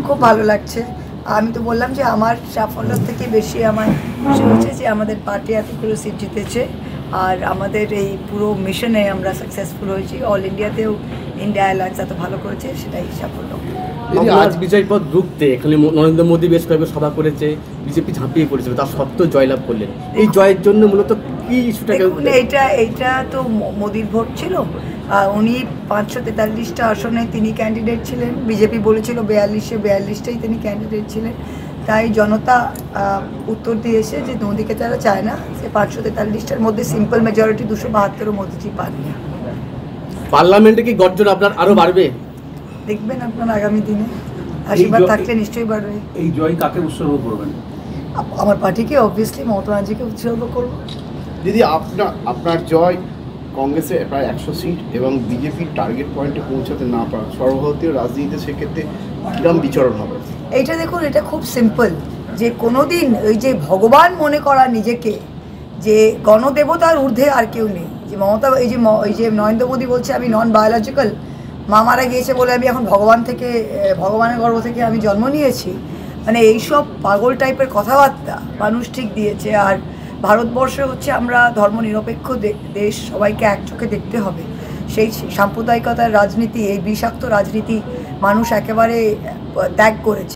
খুব ভালো লাগছে। আমি তো বললাম যে আমার সাফল্যের থেকে বেশি আমার খুশি হচ্ছে যে আমাদের পার্টি এতগুলো সিট জিতেছে আর আমাদের এই পুরো মিশনে আমরা সাকসেসফুল হয়েছি। অল ইন্ডিয়াতেও ইন্ডিয়া অ্যালায়েন্স এত ভালো করেছে, সেটাই সাফল্য। আজ বিজয় পথ রুখতে এখানে নরেন্দ্র মোদী বেশ কয়েকবার সভা করেছে, বিজেপি ঝাঁপিয়ে পড়েছিল, তার সত্ত্বেও জয়লাভ করলেন। এই জয়ের জন্য মূলত কি ইস্যুটাকে? এইটা তো মোদির ভোট ছিল। উনি 543টা আসনে তিনি ক্যান্ডিডেট ছিলেন, বিজেপি বলেছিল 42টাই তিনি ক্যান্ডিডেট ছিলেন। তাই জনতা উত্তর দিয়েছে যে মোদিকে তারা চায় না। সে 543টার মধ্যে সিম্পল মেজরিটি 272 মোদিজি পাননি। পার্লামেন্টে কি গর্জন আপনার আরো বাড়বে? দেখবেন আপনার আগামী দিনে আশীর্বাদ থাকলে নিশ্চয়ই বাড়বে। এই জয় কাকে উৎসর্গ করবেন? আমার পার্টিকে, অবভিয়াসলি মমতা ব্যানার্জিকে উৎসর্গ করবো। দিদি, আপনার জয় কংগ্রেসে প্রায় 100 সিট এবং বিজেপির টার্গেট পয়েন্টে পৌঁছাতে না পারা সর্বভারতীয় রাজনীতিতে সেক্ষেত্রে কিরম বিচরণ হবে? এইটা দেখুন, এটা খুব সিম্পল যে কোনো দিন ওই যে ভগবান মনে করা নিজেকে, যে গণদেবতার ঊর্ধ্বে আর কেউ নেই। যে মমতা এই যে নরেন্দ্র মোদী বলছে আমি নন বায়োলজিক্যাল, মা মারা গিয়েছে বলে আমি এখন ভগবানের গর্ভ থেকে আমি জন্ম নিয়েছি, মানে এইসব পাগল টাইপের কথাবার্তা মানুষ ঠিক দিয়েছে। আর ভারতবর্ষ হচ্ছে আমরা ধর্মনিরপেক্ষ দেশ, সবাইকে এক চোখে দেখতে হবে। সেই সাম্প্রদায়িকতার রাজনীতি, এই বিষাক্ত রাজনীতি মানুষ একেবারে ত্যাগ করেছে।